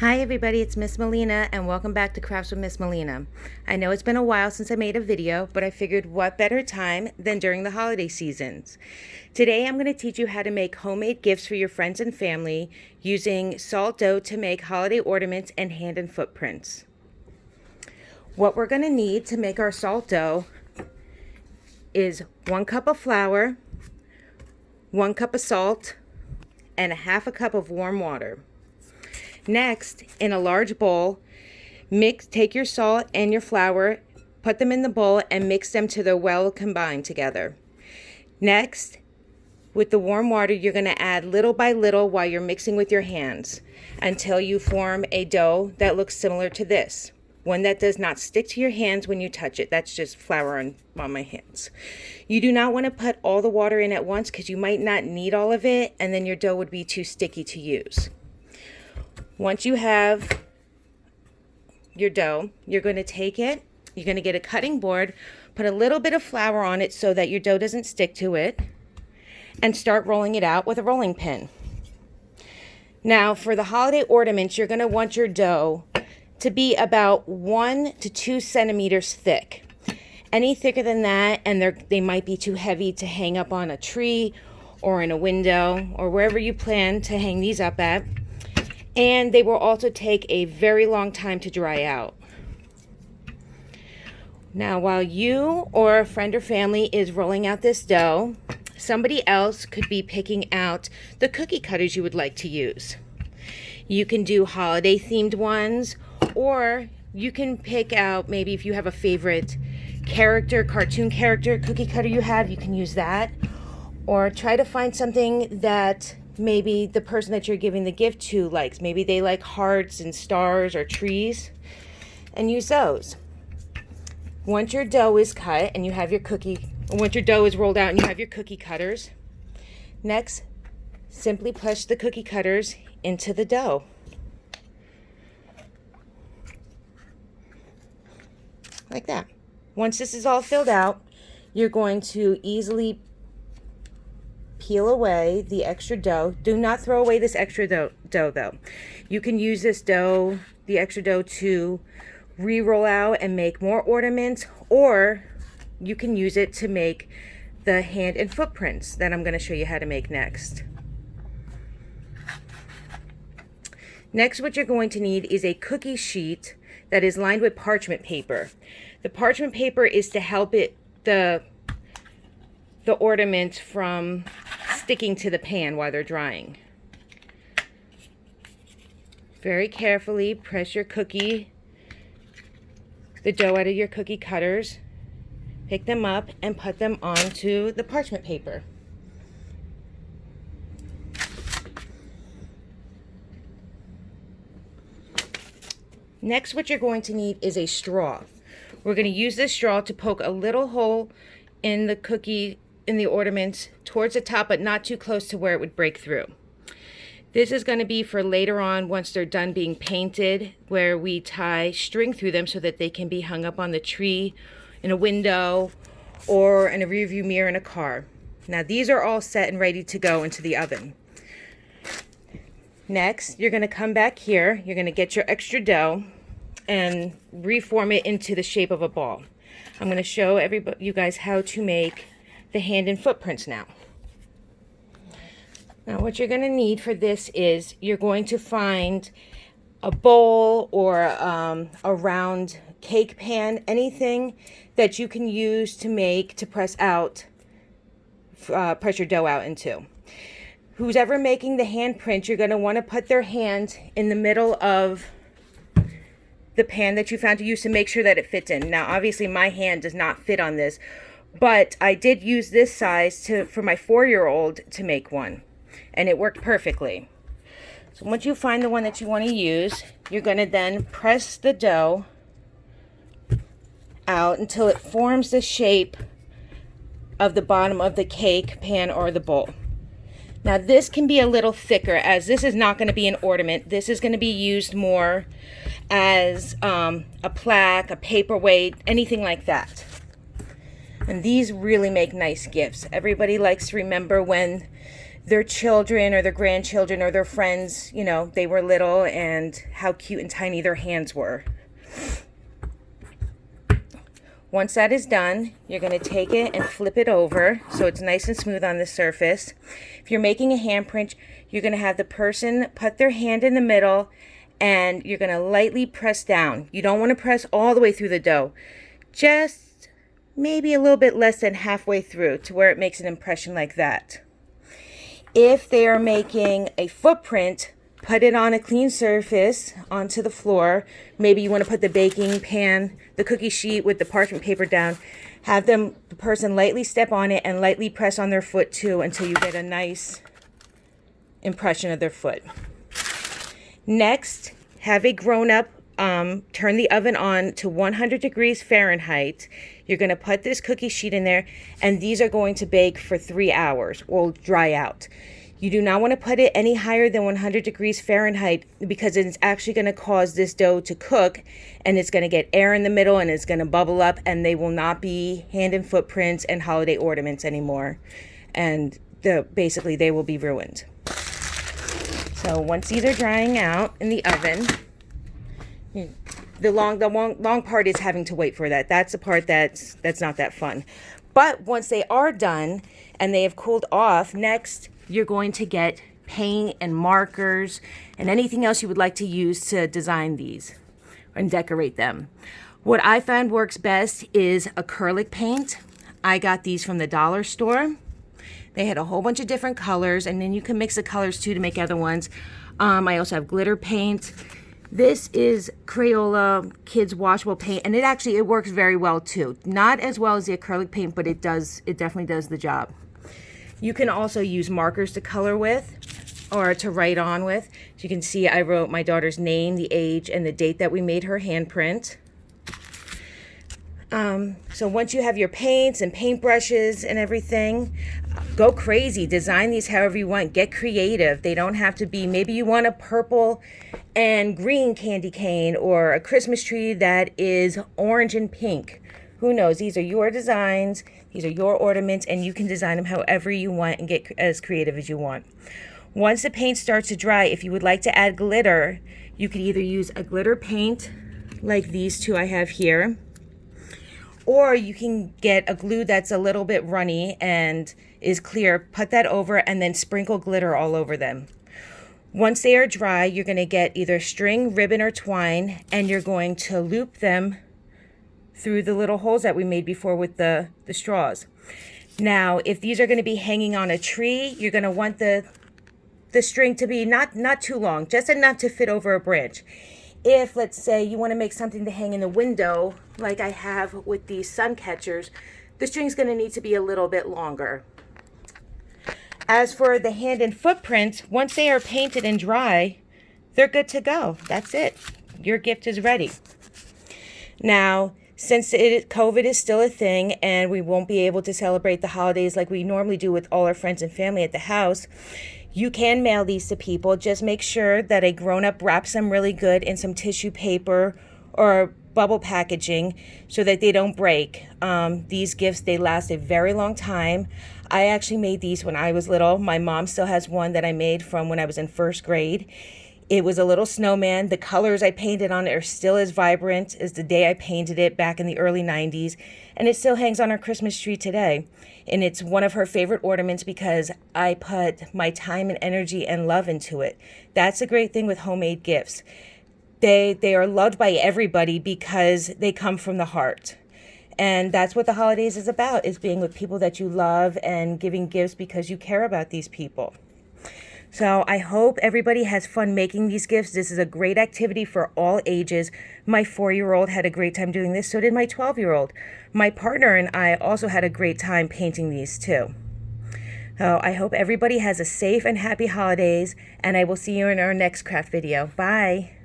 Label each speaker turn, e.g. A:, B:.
A: Hi everybody, it's Miss Malina and welcome back to Crafts with Miss Malina. I know it's been a while since I made a video, but I figured what better time than during the holiday seasons. Today I'm going to teach you how to make homemade gifts for your friends and family using salt dough to make holiday ornaments and hand and footprints. What we're going to need to make our salt dough is 1 cup of flour, 1 cup of salt, and a half a cup of warm water. Next, in a large bowl, take your salt and your flour, put them in the bowl and mix them till they're well combined together. Next, with the warm water, you're going to add little by little while you're mixing with your hands until you form a dough that looks similar to this. One that does not stick to your hands when you touch it. That's just flour on my hands. You do not want to put all the water in at once because you might not need all of it and then your dough would be too sticky to use. Once you have your dough, you're going to take it, you're going to get a cutting board, put a little bit of flour on it so that your dough doesn't stick to it, and start rolling it out with a rolling pin. Now, for the holiday ornaments, you're going to want your dough to be about 1 to 2 centimeters thick. Any thicker than that, and they might be too heavy to hang up on a tree or in a window or wherever you plan to hang these up at. And they will also take a very long time to dry out. Now, while you or a friend or family is rolling out this dough, somebody else could be picking out the cookie cutters you would like to use. You can do holiday themed ones, or you can pick out, maybe if you have a favorite character, cartoon character, cookie cutter you have, you can use that. Or try to find something that maybe the person that you're giving the gift to likes. Maybe they like hearts and stars or trees, and use those. Once your dough is cut and you have your once your dough is rolled out and you have your cookie cutters, next, simply push the cookie cutters into the dough. Like that. Once this is all filled out, you're going to easily peel away the extra dough. Do not throw away this extra dough though. You can use this dough, the extra dough, to re-roll out and make more ornaments, or you can use it to make the hand and footprints that I'm going to show you how to make next. Next, what you're going to need is a cookie sheet that is lined with parchment paper. The parchment paper is to help the ornaments from sticking to the pan while they're drying. Very carefully press the dough out of your cookie cutters, pick them up and put them onto the parchment paper. Next, what you're going to need is a straw. We're going to use this straw to poke a little hole in the ornaments towards the top, but not too close to where it would break through. This is going to be for later on once they're done being painted, where we tie string through them so that they can be hung up on the tree, in a window, or in a rearview mirror in a car. Now these are all set and ready to go into the oven. Next, you're going to come back here, you're going to get your extra dough and reform it into the shape of a ball. I'm going to show you guys how to make the hand and footprints now. Now what you're going to need for this is you're going to find a bowl or a round cake pan, anything that you can use to press your dough out into. Who's ever making the handprint, you're going to want to put their hand in the middle of the pan that you found to use to make sure that it fits in. Now obviously my hand does not fit on this, but I did use this size for my 4-year-old to make one, and it worked perfectly. So once you find the one that you want to use, you're going to then press the dough out until it forms the shape of the bottom of the cake pan or the bowl. Now this can be a little thicker, as this is not going to be an ornament. This is going to be used more as a plaque, a paperweight, anything like that. And these really make nice gifts. Everybody likes to remember when their children or their grandchildren or their friends, you know, they were little and how cute and tiny their hands were. Once that is done, you're going to take it and flip it over so it's nice and smooth on the surface. If you're making a handprint, you're going to have the person put their hand in the middle and you're going to lightly press down. You don't want to press all the way through the dough. Just maybe a little bit less than halfway through to where it makes an impression like that. If they are making a footprint, put it on a clean surface onto the floor. Maybe you want to put the baking pan, the cookie sheet with the parchment paper down. Have the person lightly step on it and lightly press on their foot too until you get a nice impression of their foot. Next, have a grown-up turn the oven on to 100 degrees Fahrenheit. You're going to put this cookie sheet in there, and these are going to bake for 3 hours or dry out. You do not want to put it any higher than 100 degrees Fahrenheit because it's actually going to cause this dough to cook, and it's going to get air in the middle and it's going to bubble up, and they will not be hand and footprints and holiday ornaments anymore. And basically they will be ruined. So once these are drying out in the oven, the long part is having to wait for that. That's the part that's not that fun. But once they are done and they have cooled off, next you're going to get paint and markers and anything else you would like to use to design these and decorate them. What I found works best is acrylic paint. I got these from the dollar store. They had a whole bunch of different colors, and then you can mix the colors too to make other ones. I also have glitter paint. This is Crayola Kids Washable Paint, and it works very well too. Not as well as the acrylic paint, but it definitely does the job. You can also use markers to color with or to write on with. As you can see, I wrote my daughter's name, the age, and the date that we made her handprint. So once you have your paints and paintbrushes and everything, go crazy. Design these however you want. Get creative. They don't have to be, maybe you want a purple and green candy cane or a Christmas tree that is orange and pink. Who knows? These are your designs. These are your ornaments, and you can design them however you want and get as creative as you want. Once the paint starts to dry, if you would like to add glitter, you could either use a glitter paint like these two I have here, or you can get a glue that's a little bit runny and is clear, put that over, and then sprinkle glitter all over them. Once they are dry, you're going to get either string, ribbon, or twine, and you're going to loop them through the little holes that we made before with the straws. Now, if these are going to be hanging on a tree, you're going to want the string to be not too long, just enough to fit over a branch. If, let's say, you want to make something to hang in the window, like I have with these sun catchers, the string's going to need to be a little bit longer. As for the hand and footprints, once they are painted and dry, they're good to go. That's it. Your gift is ready. Now, since COVID is still a thing and we won't be able to celebrate the holidays like we normally do with all our friends and family at the house, you can mail these to people. Just make sure that a grown-up wraps them really good in some tissue paper or bubble packaging so that they don't break. These gifts, they last a very long time. I actually made these when I was little. My mom still has one that I made from when I was in first grade. It was a little snowman. The colors I painted on it are still as vibrant as the day I painted it back in the early 90s. And it still hangs on our Christmas tree today. And it's one of her favorite ornaments because I put my time and energy and love into it. That's the great thing with homemade gifts. They are loved by everybody because they come from the heart. And that's what the holidays is about, is being with people that you love and giving gifts because you care about these people. So I hope everybody has fun making these gifts. This is a great activity for all ages. My 4-year-old had a great time doing this. So did my 12-year-old. My partner and I also had a great time painting these too. So I hope everybody has a safe and happy holidays, and I will see you in our next craft video. Bye.